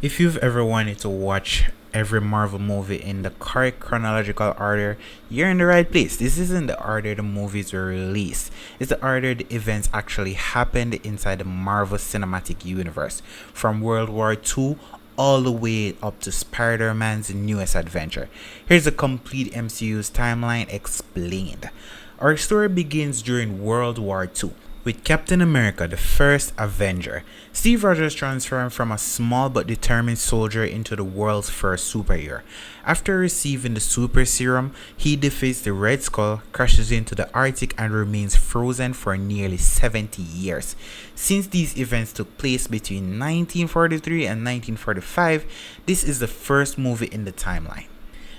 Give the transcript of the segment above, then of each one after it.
If you've ever wanted to watch every Marvel movie in the correct chronological order, you're in the right place. This isn't the order the movies were released, it's the order the events actually happened inside the Marvel Cinematic Universe, from World War II all the way up to Spider Man's newest adventure. Here's a complete MCU's timeline explained. Our story begins during World War II with Captain America, the first Avenger. Steve Rogers transformed from a small but determined soldier into the world's first superhero. After receiving the super serum, he defeats the Red Skull, crashes into the Arctic, and remains frozen for nearly 70 years. Since these events took place between 1943 and 1945, this is the first movie in the timeline.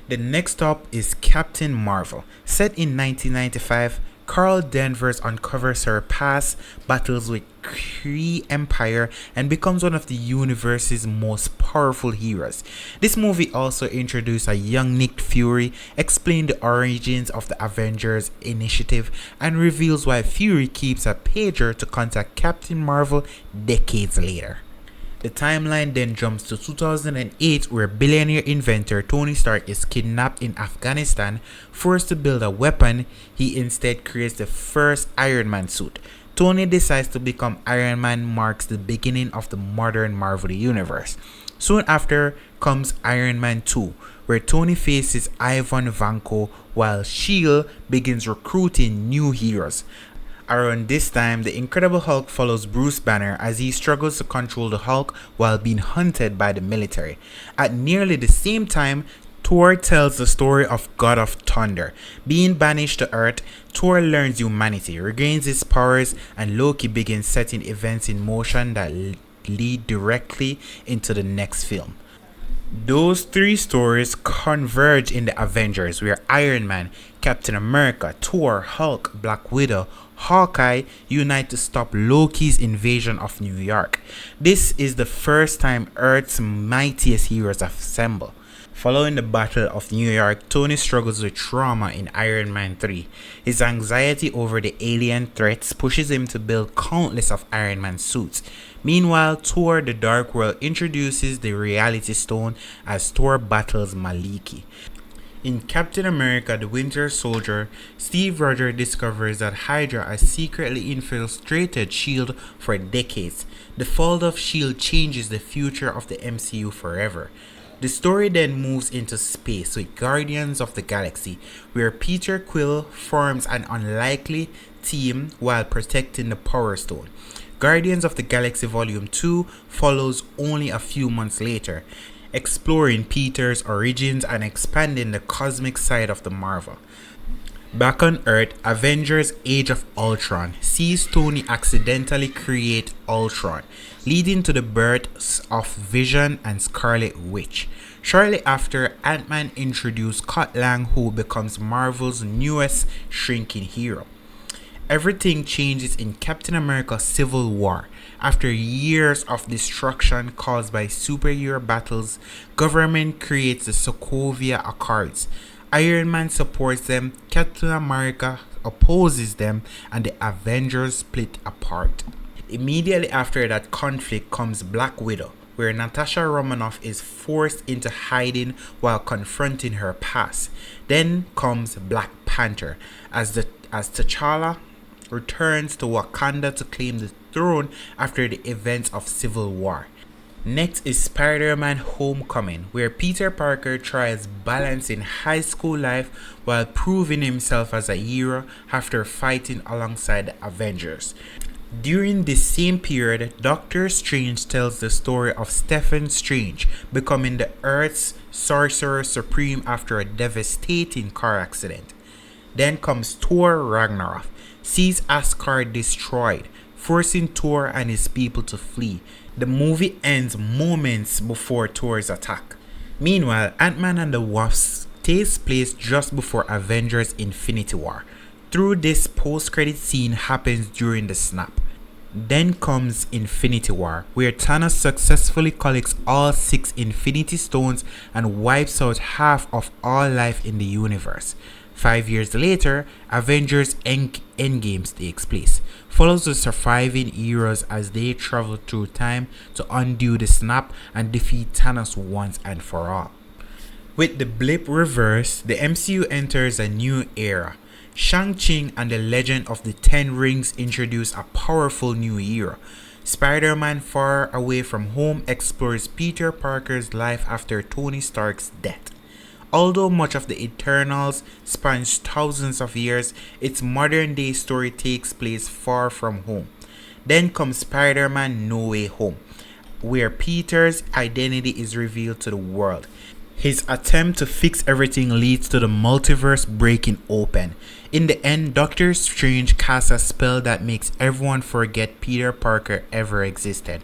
The next stop is Captain Marvel. Set in 1995, Carol Danvers uncovers her past, battles with Kree Empire, and becomes one of the universe's most powerful heroes. This movie also introduced a young Nick Fury, explained the origins of the Avengers Initiative, and reveals why Fury keeps a pager to contact Captain Marvel decades later. The timeline then jumps to 2008, where billionaire inventor Tony Stark is kidnapped in Afghanistan. Forced to build a weapon, he instead creates the first Iron Man suit. Tony decides to become Iron Man, marks the beginning of the modern Marvel Universe. Soon after comes Iron Man 2, where Tony faces Ivan Vanko while S.H.I.E.L.D. begins recruiting new heroes. Around this time, the Incredible Hulk follows Bruce Banner as he struggles to control the Hulk while being hunted by the military. At nearly the same time, Thor tells the story of God of Thunder. Being banished to Earth, Thor learns humanity, regains his powers, and Loki begins setting events in motion that lead directly into the next film. Those three stories converge in the Avengers, where Iron Man, Captain America, Thor, Hulk, Black Widow, Hawkeye unite to stop Loki's invasion of New York. This is the first time Earth's mightiest heroes assemble. Following the Battle of New York, Tony struggles with trauma in Iron Man 3. His anxiety over the alien threats pushes him to build countless of Iron Man suits. Meanwhile, Thor the Dark World introduces the Reality Stone as Thor battles Maliki. In Captain America the Winter Soldier, Steve Rogers discovers that Hydra has secretly infiltrated S.H.I.E.L.D. for decades. The fall of S.H.I.E.L.D. changes the future of the MCU forever. The story then moves into space with Guardians of the Galaxy, where Peter Quill forms an unlikely team while protecting the Power Stone. Guardians of the Galaxy Volume 2 follows only a few months later, exploring Peter's origins and expanding the cosmic side of the Marvel. Back on Earth, Avengers Age of Ultron sees Tony accidentally create Ultron, leading to the births of Vision and Scarlet Witch. Shortly after, Ant-Man introduced Scott Lang, who becomes Marvel's newest shrinking hero. Everything changes in Captain America Civil War. After years of destruction caused by superhero battles, government creates the Sokovia Accords. Iron Man supports them, Captain America opposes them, and the Avengers split apart. Immediately after that conflict comes Black Widow, where Natasha Romanoff is forced into hiding while confronting her past. Then comes Black Panther, as T'Challa returns to Wakanda to claim the throne after the events of Civil War. Next is Spider-Man Homecoming, where Peter Parker tries balancing high school life while proving himself as a hero after fighting alongside the Avengers. During this same period, Doctor Strange tells the story of Stephen Strange becoming the Earth's Sorcerer Supreme after a devastating car accident. Then comes Thor Ragnarok, sees Asgard destroyed, forcing Thor and his people to flee. The movie ends moments before Thor's attack. Meanwhile, Ant-Man and the Wasp takes place just before Avengers Infinity War. Through this post-credit scene happens during the snap. Then comes Infinity War, where Thanos successfully collects all 6 Infinity Stones and wipes out half of all life in the universe. 5 years later, Avengers Endgames takes place. Follows the surviving heroes as they travel through time to undo the snap and defeat Thanos once and for all. With the blip reversed, the MCU enters a new era. Shang-Chi and the Legend of the Ten Rings introduce a powerful new hero. Spider-Man Far Away from Home explores Peter Parker's life after Tony Stark's death. Although much of the Eternals spans thousands of years, its modern-day story takes place far from home. Then comes Spider-Man No Way Home, where Peter's identity is revealed to the world. His attempt to fix everything leads to the multiverse breaking open. In the end, Doctor Strange casts a spell that makes everyone forget Peter Parker ever existed.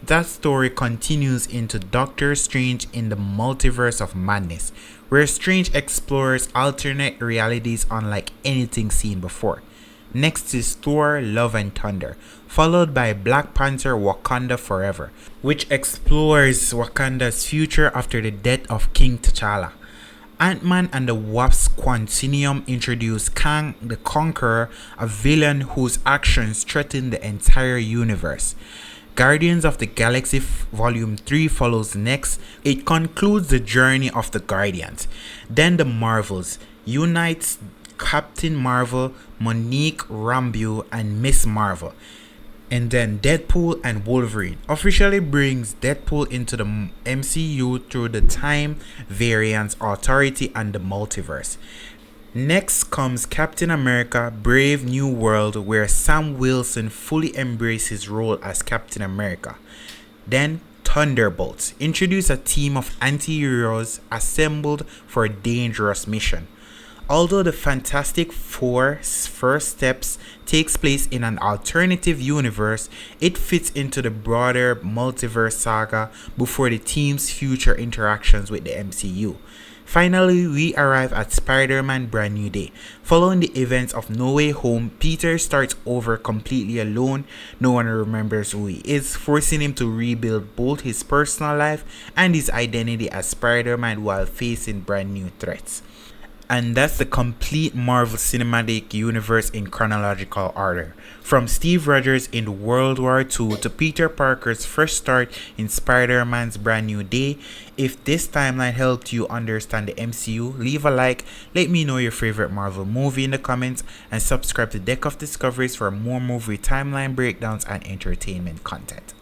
That story continues into Doctor Strange in the Multiverse of Madness, where Strange explores alternate realities unlike anything seen before. Next is Thor Love and Thunder, followed by Black Panther Wakanda Forever, which explores Wakanda's future after the death of King T'Challa. Ant-Man and the Wasp Quantinuum introduce Kang the Conqueror, a villain whose actions threaten the entire universe. Guardians of the Galaxy Volume 3 follows next. It concludes the journey of the Guardians. Then the Marvels unites Captain Marvel, Monique Rambeau, and Miss Marvel. And then Deadpool and Wolverine officially brings Deadpool into the MCU through the Time Variance Authority and the Multiverse. Next comes Captain America Brave New World, where Sam Wilson fully embraces his role as Captain America. Then Thunderbolts introduce a team of anti-heroes assembled for a dangerous mission. Although the Fantastic Four's first steps takes place in an alternative universe, it fits into the broader multiverse saga before the team's future interactions with the MCU. Finally, we arrive at Spider-Man Brand New Day. Following the events of No Way Home, Peter starts over completely alone. No one remembers who he is, forcing him to rebuild both his personal life and his identity as Spider-Man while facing brand new threats. And that's the complete Marvel Cinematic Universe in chronological order. From Steve Rogers in World War II to Peter Parker's fresh start in Spider-Man's Brand New Day. If this timeline helped you understand the MCU, leave a like, let me know your favorite Marvel movie in the comments, and subscribe to Deck of Discoveries for more movie timeline breakdowns and entertainment content.